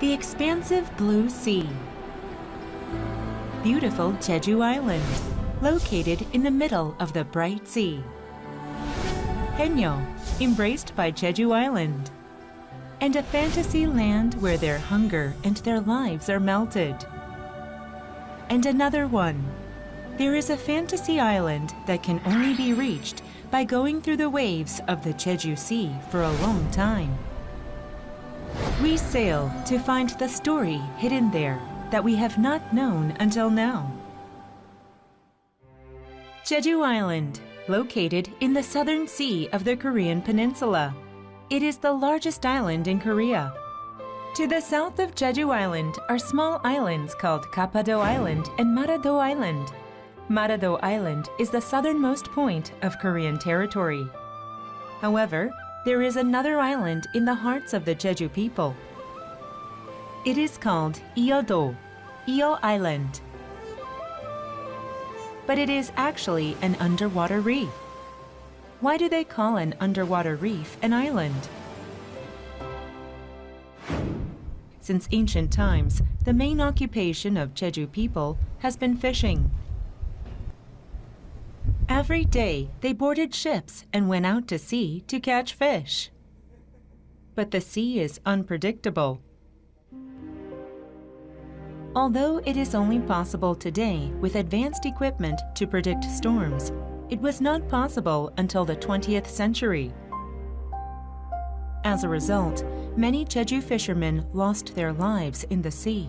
The expansive blue sea. Beautiful Jeju Island, located in the middle of the bright sea. Haenyeo, embraced by Jeju Island. And a fantasy land where their hunger and their lives are melted. And another one. There is a fantasy island that can only be reached by going through the waves of the Jeju Sea for a long time. We sail to find the story hidden there that we have not known until now. Jeju Island, located in the southern sea of the Korean peninsula. It is the largest island in Korea. To the south of Jeju Island are small islands called Gapado Island and Marado Island. Marado Island is the southernmost point of Korean territory. However, there is another island in the hearts of the Jeju people. It is called Ieodo, Io Island. But it is actually an underwater reef. Why do they call an underwater reef an island? Since ancient times, the main occupation of Jeju people has been fishing. Every day, they boarded ships and went out to sea to catch fish. But the sea is unpredictable. Although it is only possible today with advanced equipment to predict storms, it was not possible until the 20th century. As a result, many Jeju fishermen lost their lives in the sea.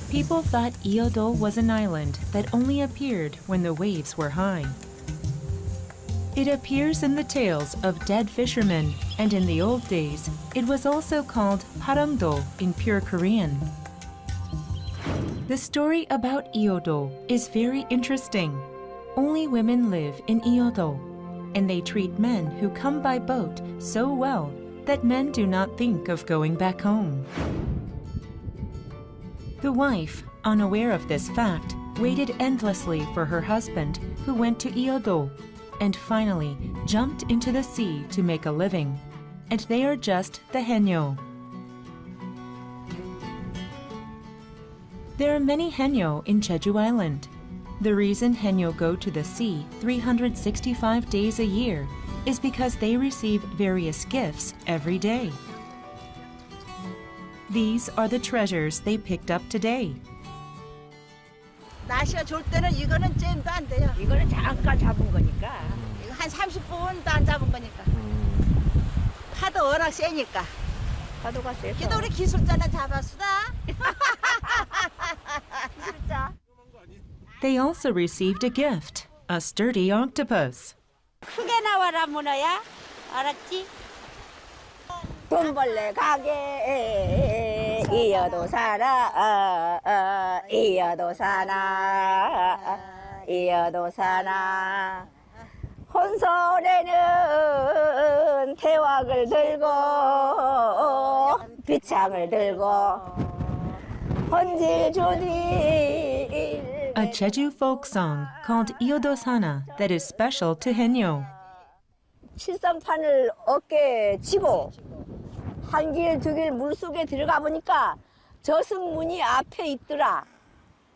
People thought Ieodo was an island that only appeared when the waves were high. It appears in the tales of dead fishermen, and in the old days, it was also called Parangdo in pure Korean. The story about Ieodo is very interesting. Only women live in Ieodo, and they treat men who come by boat so well that men do not think of going back home. The wife, unaware of this fact, waited endlessly for her husband, who went to Ieodo, and finally jumped into the sea to make a living. And they are just the haenyeo. There are many haenyeo in Jeju Island. The reason haenyeo go to the sea 365 days a year is because they receive various gifts every day. These are the treasures they picked up today. 날씨가 좋을 때는 이거는 잼도 안 돼요. 이거는 잠깐 잡은 거니까. 이거 한 30분도 안 잡은 거니까. 파도 워낙 세니까. 파도가 세서. 그래도 우리 기술자는 잡았수다. 기술자. They also received a gift, a sturdy octopus. 크게 나와라 문어야. 알았지? 돈벌레 가게 이어도 사나 이어도 사나 이어도 사나 혼선에는 태왁을 들고 비창을 들고 혼질주딜 A Jeju folk song called Ieodo Sana that is special to haenyeo. 칠성판을 어깨에 지고 한 길 두 길 물속에 들어가 보니까 저승문이 앞에 있더라.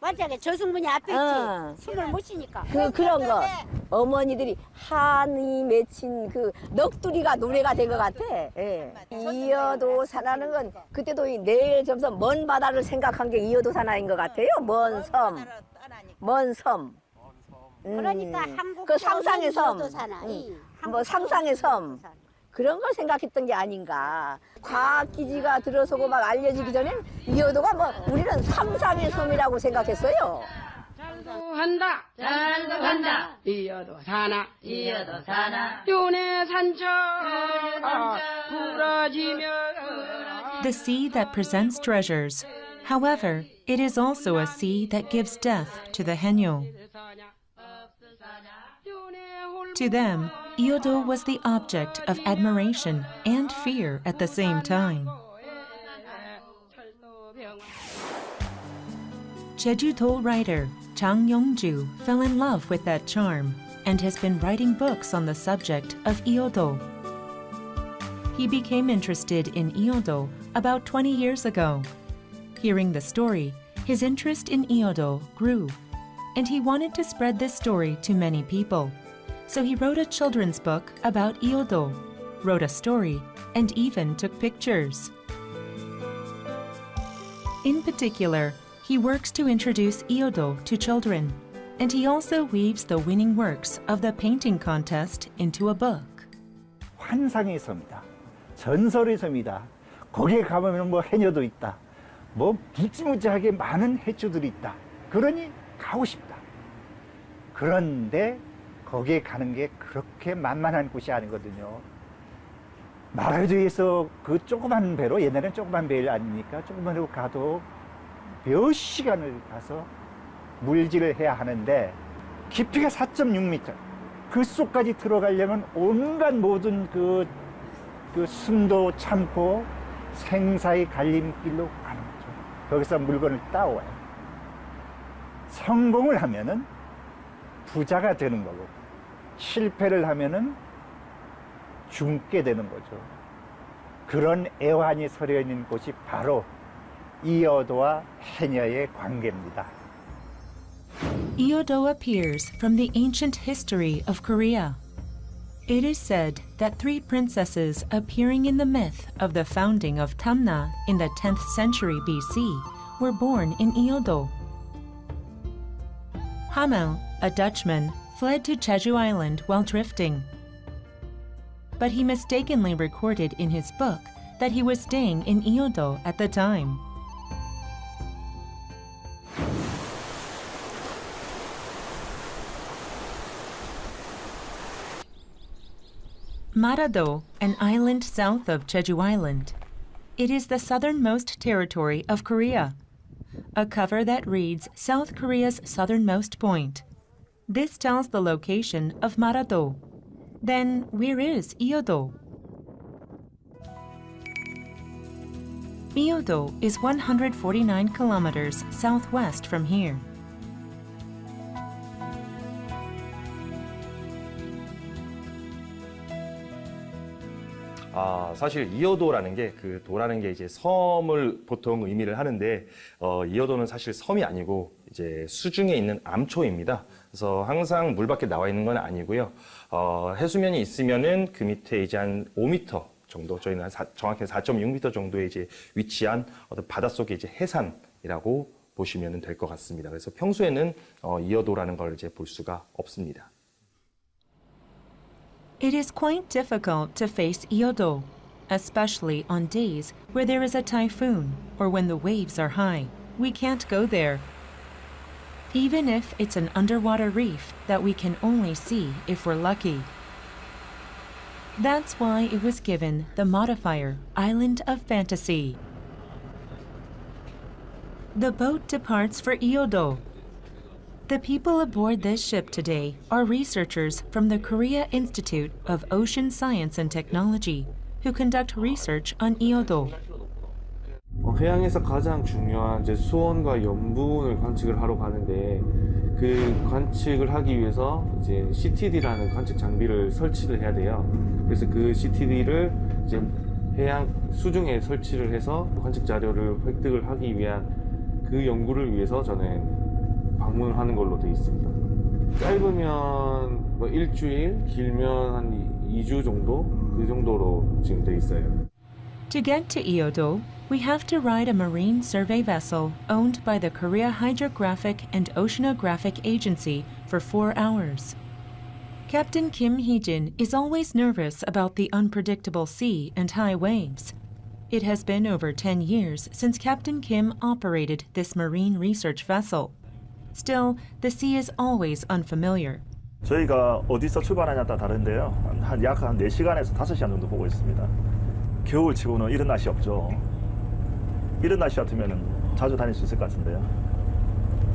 맞아, 저승문이 앞에 있지. 숨을 못 쉬니까. 그런 거 어머니들이 한이 맺힌 그 넋두리가 노래가 된 것 같아. 예. 이어도 사나는 건 그때도 내일 점점 먼 바다를 생각한 게 이어도 사나인 것 같아요. 먼 섬, 먼 섬. 그러니까 한국 그 상상의 섬, 뭐 상상의 섬. 섬. 그런 걸 생각했던 게 아닌가. 과학 기지가 들어서고 막 알려지기 전엔 이어도가 뭐 우리는 상상의 섬이라고 생각했어요. 잘도 한다 이어도 사나 윤회 산처 부러지며 The sea that presents treasures. However, it is also a sea that gives death to the haenyeo. To them, Ieodo was the object of admiration and fear at the same time. Jeju-do writer Jang Yong-ju fell in love with that charm and has been writing books on the subject of Ieodo. he became interested in Ieodo about 20 years ago. Hearing the story, his interest in Ieodo grew, and he wanted to spread this story to many people. So he wrote a children's book about Ieodo, wrote a story, and even took pictures. In particular, he works to introduce Ieodo to children, and he also weaves the winning works of the painting contest into a book. 환상의 섬이다. 전설의 섬이다. 거기에 가보면 뭐 해녀도 있다. 뭐 무지무지하게 많은 해주들이 있다. 그러니 가고 싶다. 그런데 거기에 가는 게 그렇게 만만한 곳이 아니거든요. 마라주에서 그 조그만 배로, 옛날에는 조그만 배 아닙니까? 조그만 배로 가도 몇 시간을 가서 물질을 해야 하는데 깊이가 4.6m. 그 속까지 들어가려면 온갖 모든 그 숨도 참고 생사의 갈림길로 가는 거죠. 거기서 물건을 따와요. 성공을 하면은 부자가 되는 거고, 실패를 하면은 죽게 되는 거죠. 그런 애환이 서려 있는 곳이 바로 이어도와 해녀의 관계입니다. Ieodo appears from the ancient history of Korea. It is said that 3 princesses appearing in the myth of the founding of Tamna in the 10th century BC were born in Ieodo. Hamel, a Dutchman, fled to Jeju Island while drifting. But he mistakenly recorded in his book that he was staying in Ieodo at the time. Marado, an island south of Jeju Island. It is the southernmost territory of Korea. A cover that reads South Korea's southernmost point. This tells the location of Marado. Then where is Ieodo? Ieodo is 149 kilometers southwest from here. 사실 이어도라는 게 그 도라는 게 이제 섬을 보통 의미를 하는데 이어도는 사실 섬이 아니고 이제 수중에 있는 암초입니다. 그래서 항상 물 밖에 나와 있는 건 아니고요. 해수면이 있으면은 그 밑에 이제 한 5m 정도, 저희는 정확히 4.6m 정도에 이제 위치한 어떤 바닷속에 이제 해산이라고 보시면 될 것 같습니다. 그래서 평소에는 이어도라는 걸 이제 볼 수가 없습니다. It is quite difficult to face Ieodo, especially on days where there is a typhoon or when the waves are high. We can't go there. Even if it's an underwater reef that we can only see if we're lucky. That's why it was given the modifier Island of Fantasy. The boat departs for Ieodo. The people aboard this ship today are researchers from the Korea Institute of Ocean Science and Technology who conduct research on Ieodo. 해양에서 가장 중요한 이제 수온과 염분을 관측을 하러 가는데 그 관측을 하기 위해서 이제 CTD라는 관측 장비를 설치를 해야 돼요. 그래서 그 CTD를 이제 해양 수중에 설치를 해서 관측 자료를 획득을 하기 위한 그 연구를 위해서 저는 방문을 하는 걸로 되어 있습니다. 짧으면 뭐 일주일, 길면 한 2주 정도? 그 정도로 지금 되어 있어요. To get to Ieodo, we have to ride a marine survey vessel owned by the Korea Hydrographic and Oceanographic Agency for 4 hours. Captain Kim Hee-jin is always nervous about the unpredictable sea and high waves. It has been over 10 years since Captain Kim operated this marine research vessel. Still, the sea is always unfamiliar. 저희가 어디서 출발하냐에 따라 다른데요. 약 4시간에서 5시간 정도 보고 있습니다. 겨울치고는 이런 날씨 없죠. 이런 날씨 같으면 자주 다닐 수 있을 것 같은데요.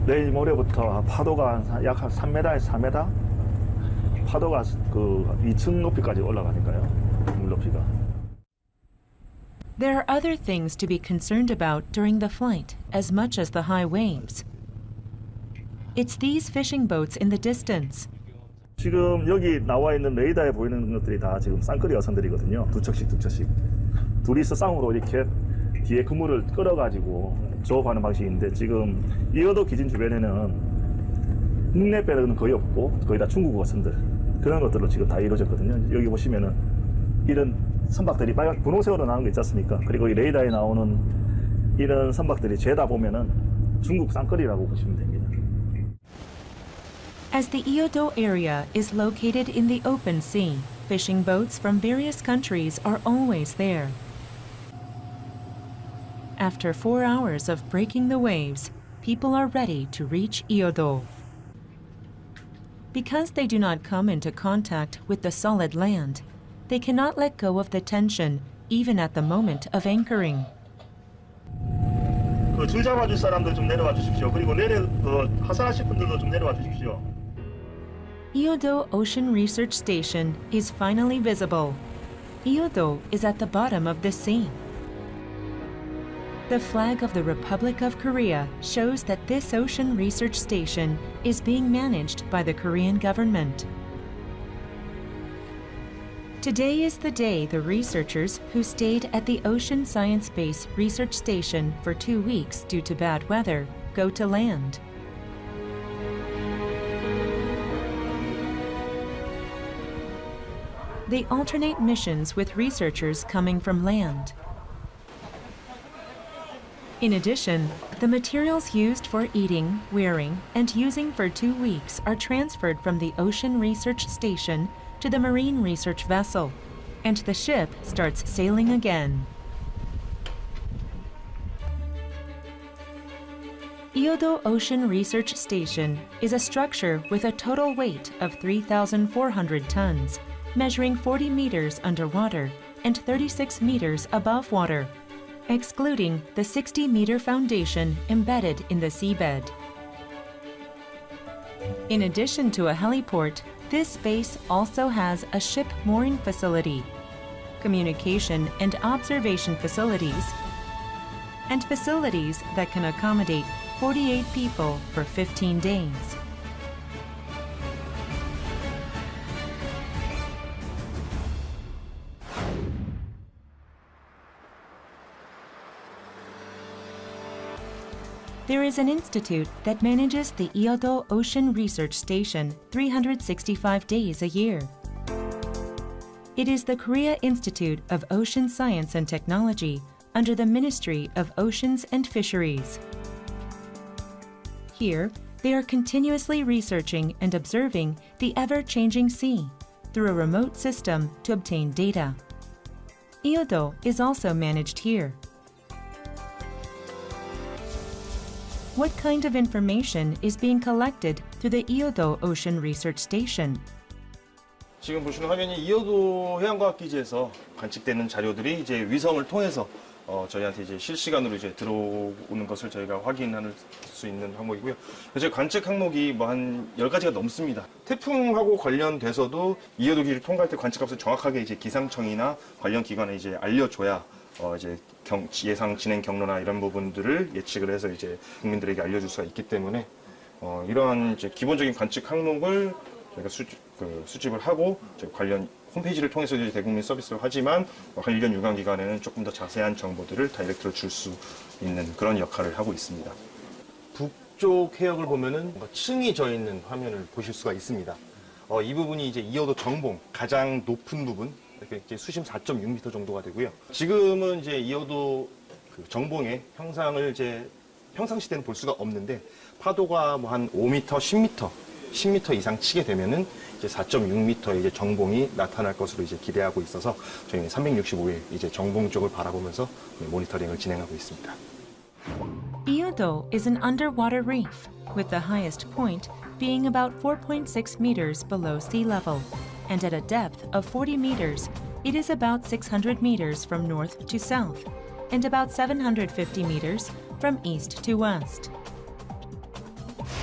내일 모레부터 파도가 약 3m에서 4m? 파도가 그 2층 높이까지 올라가니까요. 물 높이가. There are other things to be concerned about during the flight as much as the high waves. It's these fishing boats in the distance. 지금 여기 나와 있는 레이더에 보이는 것들이 다 지금 쌍끌이 어선들이거든요. 두 척씩 둘이서 쌍으로 이렇게 뒤에 그물을 끌어가지고 조업하는 방식인데, 지금 이어도 기진 주변에는 국내 배는 거의 없고 거의 다 중국 어선들, 그런 것들로 지금 다 이루어졌거든요. 여기 보시면은 이런 선박들이 빨간 분홍색으로 나오는 거 있지 않습니까? 그리고 이 레이더에 나오는 이런 선박들이 죄다 보면은 중국 쌍끌이라고 보시면 됩니다. As the Ieodo area is located in the open sea, fishing boats from various countries are always there. After 4 hours of breaking the waves, people are ready to reach Ieodo. Because they do not come into contact with the solid land, they cannot let go of the tension even at the moment of anchoring. 줄 잡아줄 사람들 좀 내려와 주십시오. 그리고 하산하실 분들도 좀 내려와 주십시오. Ieodo Ocean Research Station is finally visible. Ieodo is at the bottom of the sea. The flag of the Republic of Korea shows that this ocean research station is being managed by the Korean government. Today is the day the researchers who stayed at the Ocean Science Base Research Station for 2 weeks due to bad weather go to land. They alternate missions with researchers coming from land. In addition, the materials used for eating, wearing, and using for 2 weeks are transferred from the Ocean Research Station to the Marine Research Vessel, and the ship starts sailing again. Ieodo Ocean Research Station is a structure with a total weight of 3,400 tons, measuring 40 meters underwater and 36 meters above water, excluding the 60-meter foundation embedded in the seabed. In addition to a heliport, this base also has a ship mooring facility, communication and observation facilities, and facilities that can accommodate 48 people for 15 days. There is an institute that manages the Ieodo Ocean Research Station 365 days a year. It is the Korea Institute of Ocean Science and Technology under the Ministry of Oceans and Fisheries. Here, they are continuously researching and observing the ever-changing sea through a remote system to obtain data. Ieodo is also managed here. What kind of information is being collected through the Ieodo Ocean Research Station? 지금 보시는 화면이 이어도 해양과학기지에서 관측되는 자료들이 이제 위성을 통해서 저희한테 이제 실시간으로 이제 들어오는 것을 저희가 확인할 수 있는 항목이고요. 저희 관측 항목이 뭐 한 10가지가 넘습니다. 태풍하고 관련돼서도 이어도 기를 통과할 때 관측값을 정확하게 이제 기상청이나 관련 기관에 이제 알려줘야 이제 예상 진행 경로나 이런 부분들을 예측을 해서 이제 국민들에게 알려줄 수가 있기 때문에 이러한 이제 기본적인 관측 항목을 저희가 수집을 하고 관련 홈페이지를 통해서 이제 대국민 서비스를 하지만 관련 유관 기관에는 조금 더 자세한 정보들을 다이렉트로 줄 수 있는 그런 역할을 하고 있습니다. 북쪽 해역을 보면은 층이 져 있는 화면을 보실 수가 있습니다. 이 부분이 이제 이어도 정봉 가장 높은 부분. 이렇게 수심 4.6m 정도가 되고요. 지금은 이제 이어도 정봉의 형상을 이제 평상시 때는 볼 수가 없는데 파도가 뭐 한 5m, 10m 이상 치게 되면은 이제 4.6m 이제 정봉이 나타날 것으로 이제 기대하고 있어서 저희는 365일 이제 정봉 쪽을 바라보면서 모니터링을 진행하고 있습니다. Ieodo is an underwater reef, with the highest point being about 4.6 meters below sea level. And at a depth of 40 meters, it is about 600 meters from north to south, and about 750 meters from east to west.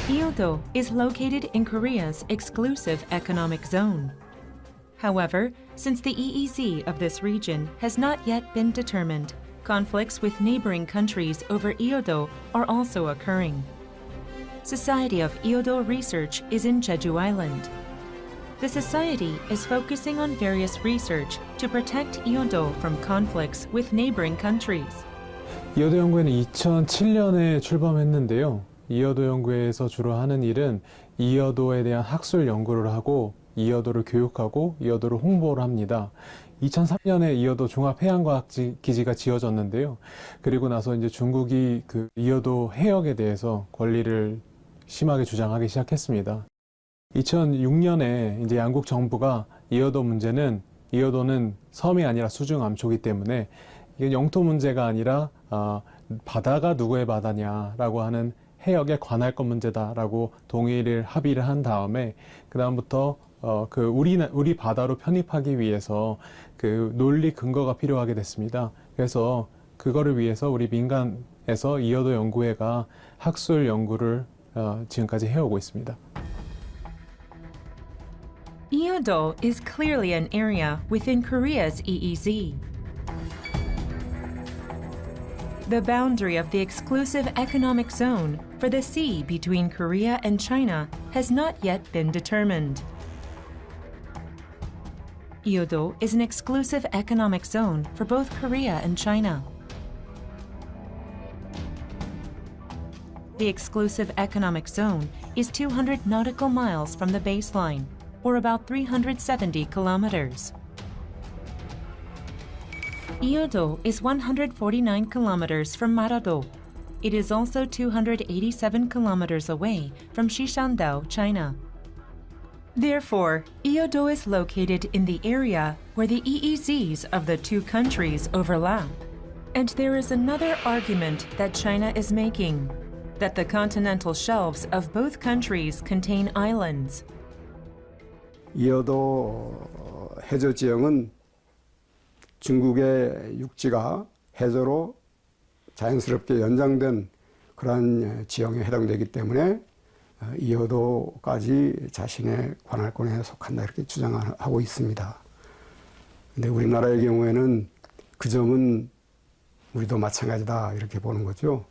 Ieodo is located in Korea's exclusive economic zone. However, since the EEZ of this region has not yet been determined, conflicts with neighboring countries over Ieodo are also occurring. Society of Ieodo Research is in Jeju Island. the society is focusing on various research to protect Ieodo from conflicts with neighboring countries. 이어도 연구회는 2007년에 출범했는데요. 이어도 연구회에서 주로 하는 일은 이어도에 대한 학술 연구를 하고 이어도를 교육하고 이어도를 홍보를 합니다. 2003년에 이어도 종합해양과학기지가 지어졌는데요. 그리고 나서 이제 중국이 그 이어도 해역에 대해서 권리를 심하게 주장하기 시작했습니다. 2006년에 이제 양국 정부가 이어도 문제는 이어도는 섬이 아니라 수중 암초이기 때문에 이게 영토 문제가 아니라 바다가 누구의 바다냐라고 하는 해역의 관할권 문제다라고 합의를 한 다음에 그 다음부터 우리 바다로 편입하기 위해서 그 논리 근거가 필요하게 됐습니다. 그래서 그거를 위해서 우리 민간에서 이어도 연구회가 학술 연구를 지금까지 해오고 있습니다. Ieodo is clearly an area within Korea's EEZ. The boundary of the exclusive economic zone for the sea between Korea and China has not yet been determined. Ieodo is an exclusive economic zone for both Korea and China. The exclusive economic zone is 200 nautical miles from the baseline, or about 370 kilometers. Ieodo is 149 kilometers from Marado. It is also 287 kilometers away from Xishandao, China. Therefore, Ieodo is located in the area where the EEZs of the two countries overlap. And there is another argument that China is making, that the continental shelves of both countries contain islands. 이어도 해저 지형은 중국의 육지가 해저로 자연스럽게 연장된 그러한 지형에 해당되기 때문에 이어도까지 자신의 관할권에 속한다 이렇게 주장하고 있습니다. 근데 우리나라의 경우에는 그 점은 우리도 마찬가지다 이렇게 보는 거죠.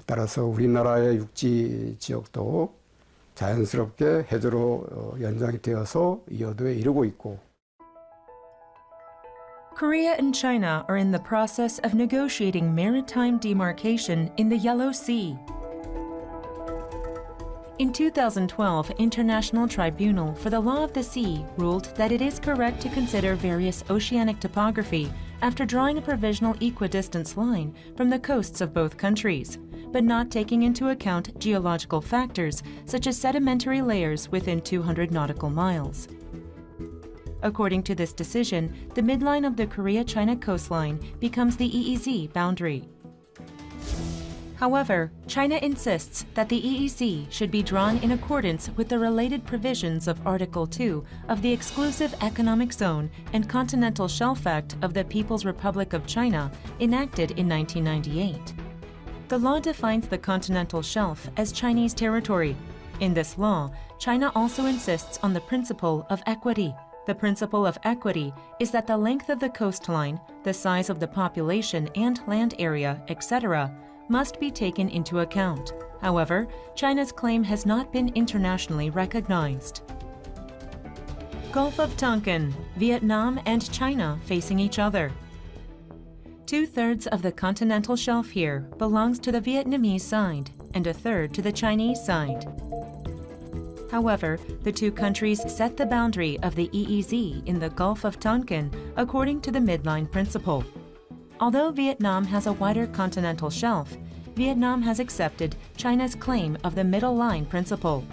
따라서 우리나라의 육지 지역도 자연스럽게 해저로 연장이 되어서 이어도에 이르고 있고. Korea and China are in the process of negotiating maritime demarcation in the Yellow Sea. In 2012, International Tribunal for the Law of the Sea ruled that it is correct to consider various oceanic topography after drawing a provisional equidistance line from the coasts of both countries, but not taking into account geological factors such as sedimentary layers within 200 nautical miles. According to this decision, the midline of the Korea-China coastline becomes the EEZ boundary. However, China insists that the EEZ should be drawn in accordance with the related provisions of Article 2 of the Exclusive Economic Zone and Continental Shelf Act of the People's Republic of China, enacted in 1998. The law defines the continental shelf as Chinese territory. In this law, China also insists on the principle of equity. The principle of equity is that the length of the coastline, the size of the population and land area, etc., must be taken into account. However, China's claim has not been internationally recognized. Gulf of Tonkin, Vietnam and China facing each other. 2/3 of the continental shelf here belongs to the Vietnamese side and 1/3 to the Chinese side. However, the two countries set the boundary of the EEZ in the Gulf of Tonkin according to the midline principle. Although Vietnam has a wider continental shelf, Vietnam has accepted China's claim of the middle line principle.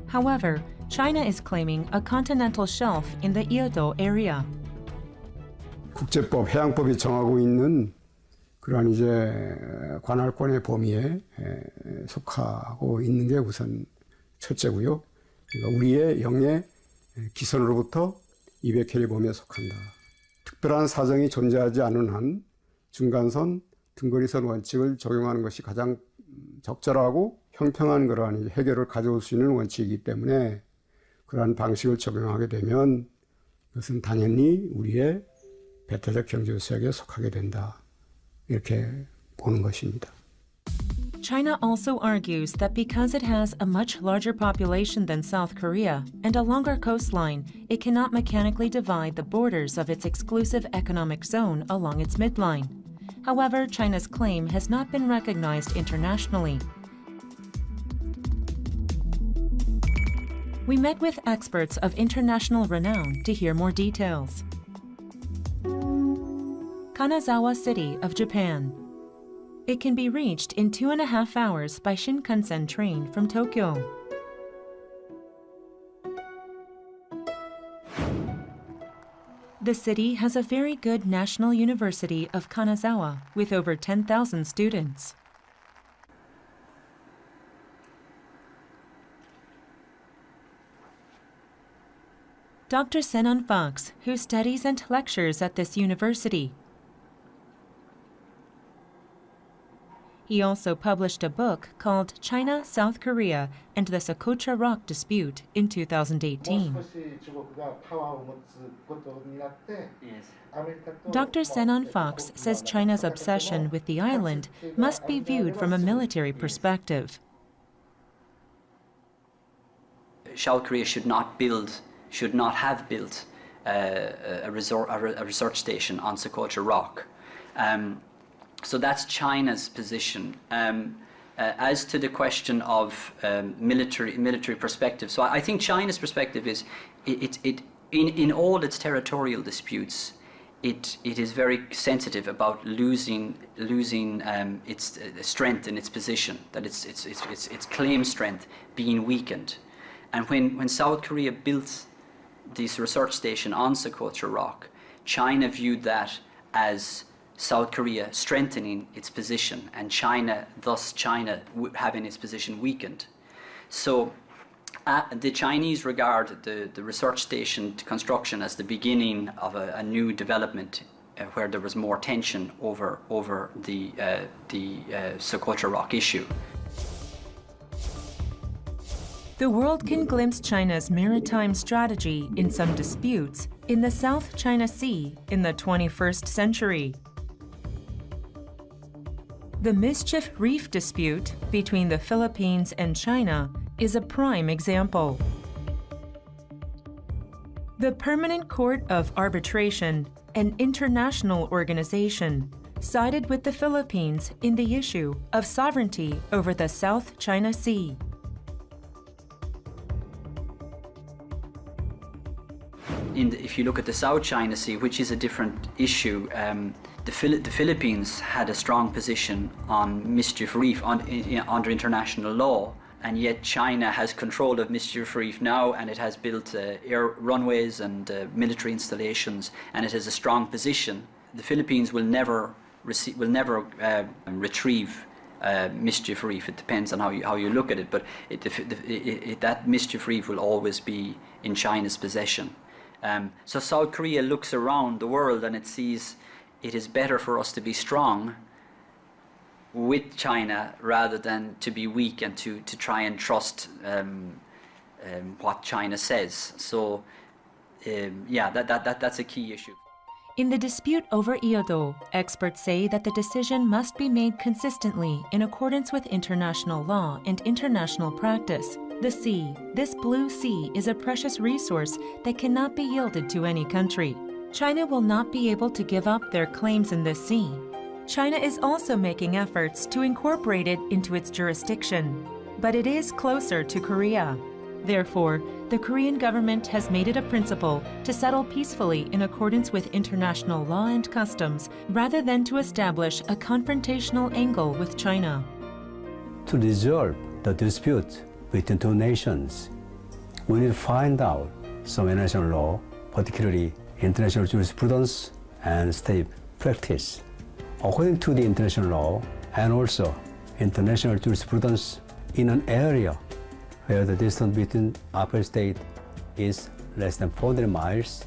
However, China is claiming a continental shelf in the Ieodo area. 국제법, 해양법이 정하고 있는 그러한 이제 관할권의 범위에 속하고 있는 게 우선 첫째고요. 그러니까 우리의 영해 기선으로부터 200킬의 범위에 속한다. 특별한 사정이 존재하지 않은 한 중간선, 등거리선 원칙을 적용하는 것이 가장 적절하고 형평한 그러한 해결을 가져올 수 있는 원칙이기 때문에 그러한 방식을 적용하게 되면 그것은 당연히 우리의 배타적 경제수역에 속하게 된다. 이렇게 보는 것입니다. China also argues that because it has a much larger population than South Korea and a longer coastline, it cannot mechanically divide the borders of its exclusive economic zone along its midline. However, China's claim has not been recognized internationally. We met with experts of international renown to hear more details. Kanazawa City of Japan. It can be reached in 2.5 hours by Shinkansen train from Tokyo. The city has a very good National University of Kanazawa with over 10,000 students. Dr. Senon Fox, who studies and lectures at this university. He also published a book called China, South Korea, and the Socotra Rock Dispute in 2018. Dr. Senon Fox says China's obsession with the island must be viewed from a military perspective. South Korea should not have built a research station on Socotra Rock. So that's China's position. As to the question of military perspective, so I think China's perspective is, in all its territorial disputes, it is very sensitive about losing its strength in its position, that its claim strength being weakened. And when South Korea built this research station on Socotra Rock, China viewed that as South Korea strengthening its position, and China having its position weakened. So the Chinese regard the research station construction as the beginning of a new development where there was more tension over the Socotra Rock issue. The world can glimpse China's maritime strategy in some disputes in the South China Sea in the 21st century. The Mischief Reef dispute between the Philippines and China is a prime example. The Permanent Court of Arbitration, an international organization, sided with the Philippines in the issue of sovereignty over the South China Sea. If you look at the South China Sea, which is a different issue, the Philippines had a strong position on Mischief Reef under international law, and yet China has control of Mischief Reef now, and it has built air runways and military installations, and it has a strong position. The Philippines will never retrieve Mischief Reef. It depends on how you look at it, but that Mischief Reef will always be in China's possession. So South Korea looks around the world and it sees it is better for us to be strong with China rather than to be weak and to try and trust what China says. So yeah, that's a key issue. In the dispute over Ieodo, experts say that the decision must be made consistently in accordance with international law and international practice. The sea, this blue sea, is a precious resource that cannot be yielded to any country. China will not be able to give up their claims in this sea. China is also making efforts to incorporate it into its jurisdiction, but it is closer to Korea. Therefore, the Korean government has made it a principle to settle peacefully in accordance with international law and customs, rather than to establish a confrontational angle with China. To resolve the dispute between two nations, we need to find out some international law, particularly international jurisprudence and state practice. According to the international law and also international jurisprudence, in an area where the distance between opposite states is less than 400 miles,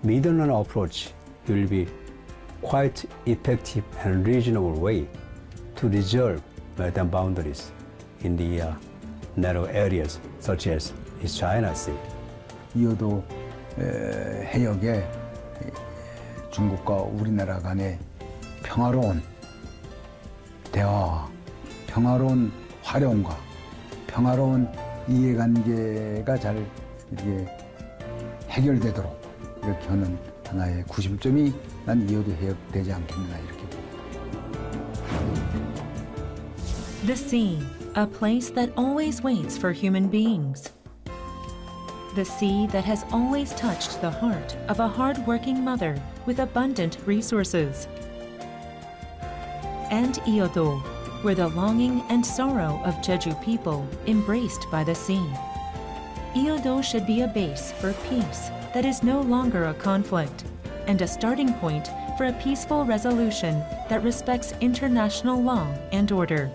Middle Land approach will be quite effective and reasonable way to resolve maritime boundaries in the narrow areas such as East China Sea. 이어도 해역에 중국과 우리나라 간의 평화로운 대화와 평화로운 활용과 평화로운 이해관계가 잘 이렇게 해결되도록 이렇게 하는 하나의 구심점이 난 이어도 해역되지 않겠나 이렇게 봅니다. The sea, a place that always waits for human beings. The sea that has always touched the heart of a hard-working mother with abundant resources. And Ieodo, where the longing and sorrow of Jeju people embraced by the sea. Ieodo should be a base for peace that is no longer a conflict, and a starting point for a peaceful resolution that respects international law and order.